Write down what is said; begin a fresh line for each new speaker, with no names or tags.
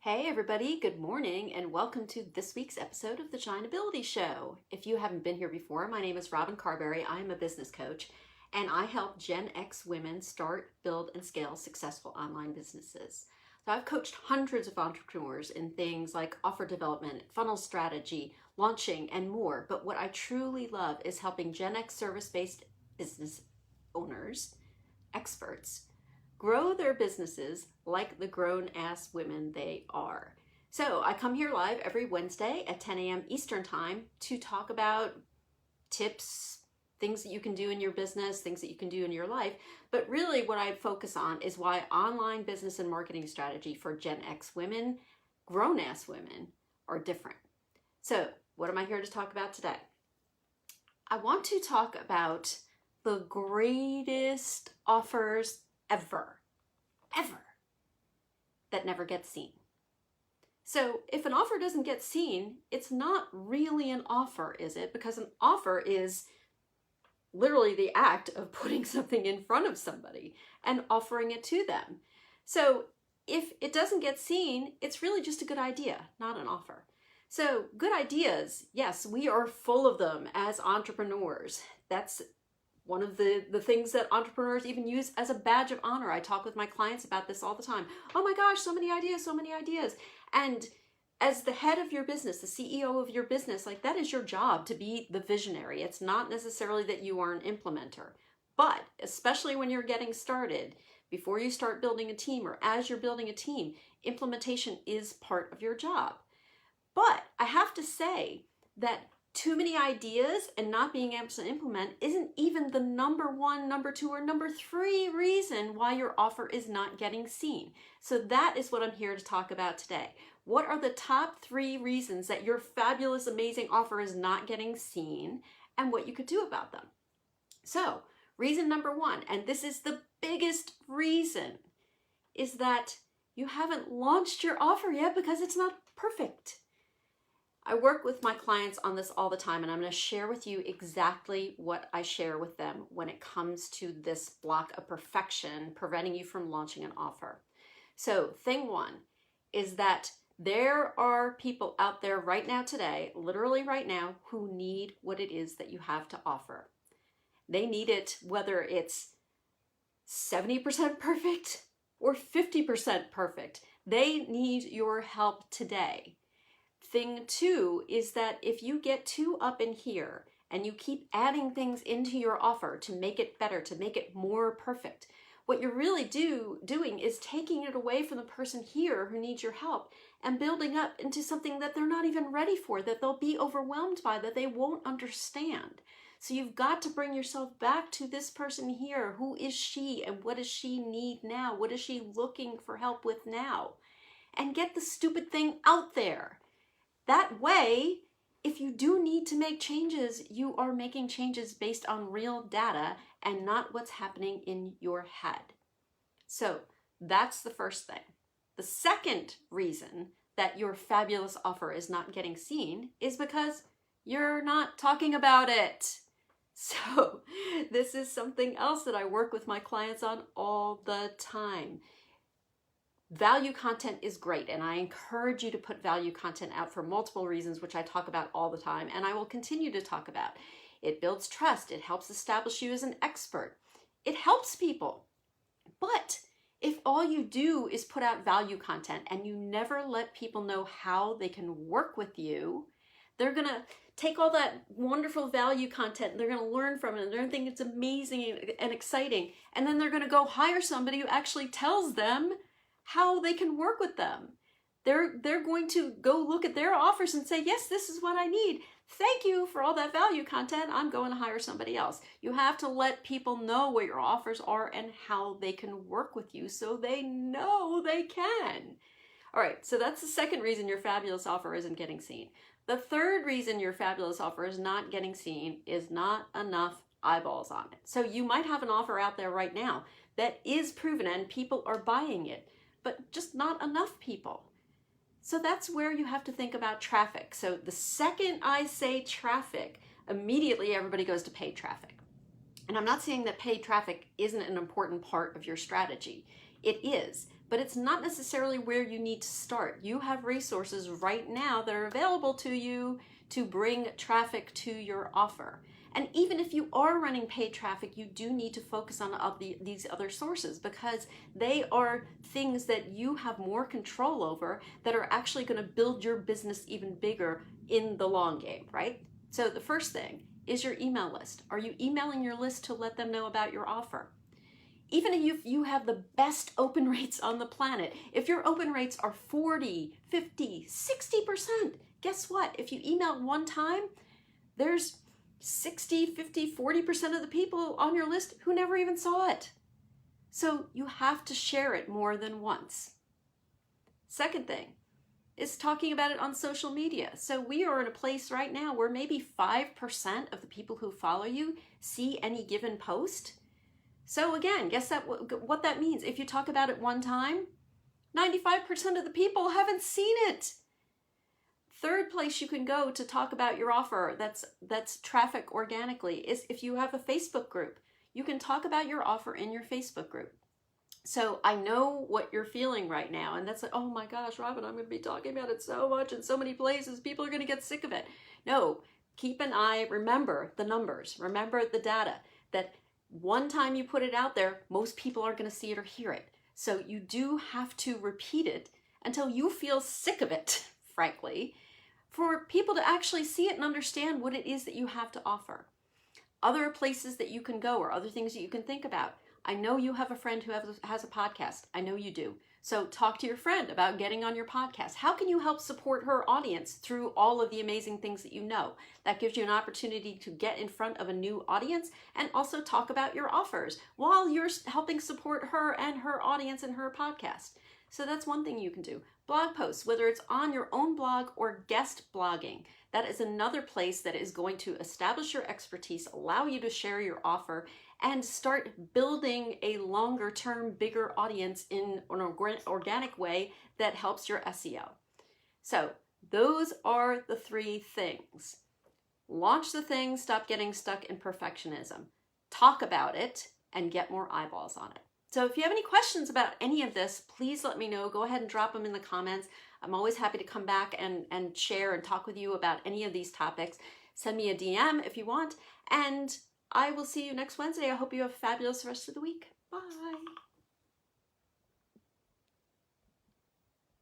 Hey everybody, good morning and welcome to this week's episode of the Giantability Show. If you haven't been here before, my name is Robin Carberry. I am a business coach and I help Gen X women start, build, and scale successful online businesses. So I've coached hundreds of entrepreneurs in things like offer development, funnel strategy, launching, and more. But what I truly love is helping Gen X service-based business owners, experts, grow their businesses like the grown-ass women they are. So I come here live every Wednesday at 10 a.m. Eastern Time to talk about tips, things that you can do in your business, things that you can do in your life. But really what I focus on is why online business and marketing strategy for Gen X women, grown-ass women, are different. So what am I here to talk about today? I want to talk about the greatest offers ever, that never gets seen. So if an offer doesn't get seen, it's not really an offer, is it? Because an offer is literally the act of putting something in front of somebody and offering it to them. So if it doesn't get seen, it's really just a good idea, not an offer. So good ideas, yes, we are full of them as entrepreneurs. That's one of the things that entrepreneurs even use as a badge of honor. I talk with my clients about this all the time. Oh my gosh, so many ideas, so many ideas. And as the head of your business, the CEO of your business, like that is your job, to be the visionary. It's not necessarily that you are an implementer, but especially when you're getting started, before you start building a team or as you're building a team, implementation is part of your job. But I have to say that too many ideas and not being able to implement isn't even the number one, number two, or number three reason why your offer is not getting seen. So that is what I'm here to talk about today. What are the top 3 reasons that your fabulous, amazing offer is not getting seen and what you could do about them? So reason number 1, and this is the biggest reason, is that you haven't launched your offer yet because it's not perfect. I work with my clients on this all the time, and I'm going to share with you exactly what I share with them when it comes to this block of perfection preventing you from launching an offer. So thing 1 is that there are people out there right now today, literally right now, who need what it is that you have to offer. They need it whether it's 70% perfect or 50% perfect. They need your help today. Thing 2 is that if you get too up in here and you keep adding things into your offer to make it better, to make it more perfect, what you're really doing is taking it away from the person here who needs your help and building up into something that they're not even ready for, that they'll be overwhelmed by, that they won't understand. So you've got to bring yourself back to this person here. Who is she and what does she need now? What is she looking for help with now? And get the stupid thing out there. That way, if you do need to make changes, you are making changes based on real data and not what's happening in your head. So that's the first thing. The second reason that your fabulous offer is not getting seen is because you're not talking about it. So this is something else that I work with my clients on all the time. Value content is great, and I encourage you to put value content out for multiple reasons, which I talk about all the time, and I will continue to talk about. It builds trust. It helps establish you as an expert. It helps people. But if all you do is put out value content and you never let people know how they can work with you, they're going to take all that wonderful value content and they're going to learn from it and they're going to think it's amazing and exciting, and then they're going to go hire somebody who actually tells them how they can work with them. They're going to go look at their offers and say, yes, this is what I need. Thank you for all that value content. I'm going to hire somebody else. You have to let people know what your offers are and how they can work with you so they know they can. All right, so that's the second reason your fabulous offer isn't getting seen. The third reason your fabulous offer is not getting seen is not enough eyeballs on it. So you might have an offer out there right now that is proven and people are buying it, but just not enough people. So that's where you have to think about traffic. So the second I say traffic, immediately everybody goes to paid traffic. And I'm not saying that paid traffic isn't an important part of your strategy. It is, but it's not necessarily where you need to start. You have resources right now that are available to you to bring traffic to your offer. And even if you are running paid traffic, you do need to focus on these other sources, because they are things that you have more control over that are actually going to build your business even bigger in the long game, right? So the first thing is your email list. Are you emailing your list to let them know about your offer? Even if you have the best open rates on the planet, if your open rates are 40, 50, 60%, guess what? If you email one time, there's 60, 50, 40% of the people on your list who never even saw it. So you have to share it more than once. Second thing is talking about it on social media. So we are in a place right now where maybe 5% of the people who follow you see any given post. So again, guess what that means. If you talk about it one time, 95% of the people haven't seen it. Third place you can go to talk about your offer that's traffic organically is if you have a Facebook group. You can talk about your offer in your Facebook group. So I know what you're feeling right now, and that's like, oh my gosh, Robin, I'm going to be talking about it so much in so many places. People are going to get sick of it. No, keep an eye. Remember the numbers. Remember the data. That one time you put it out there, most people are going to see it or hear it. So you do have to repeat it until you feel sick of it, frankly, for people to actually see it and understand what it is that you have to offer. Other places that you can go or other things that you can think about. I know you have a friend who has a podcast. I know you do. So talk to your friend about getting on your podcast. How can you help support her audience through all of the amazing things that you know? That gives you an opportunity to get in front of a new audience and also talk about your offers while you're helping support her and her audience and her podcast. So that's one thing you can do. Blog posts, whether it's on your own blog or guest blogging, that is another place that is going to establish your expertise, allow you to share your offer, and start building a longer term, bigger audience in an organic way that helps your SEO. So those are the three things. Launch the thing, stop getting stuck in perfectionism. Talk about it and get more eyeballs on it. So if you have any questions about any of this, please let me know. Go ahead and drop them in the comments. I'm always happy to come back and share and talk with you about any of these topics. Send me a DM if you want, and I will see you next Wednesday. I hope you have a fabulous rest of the week. Bye.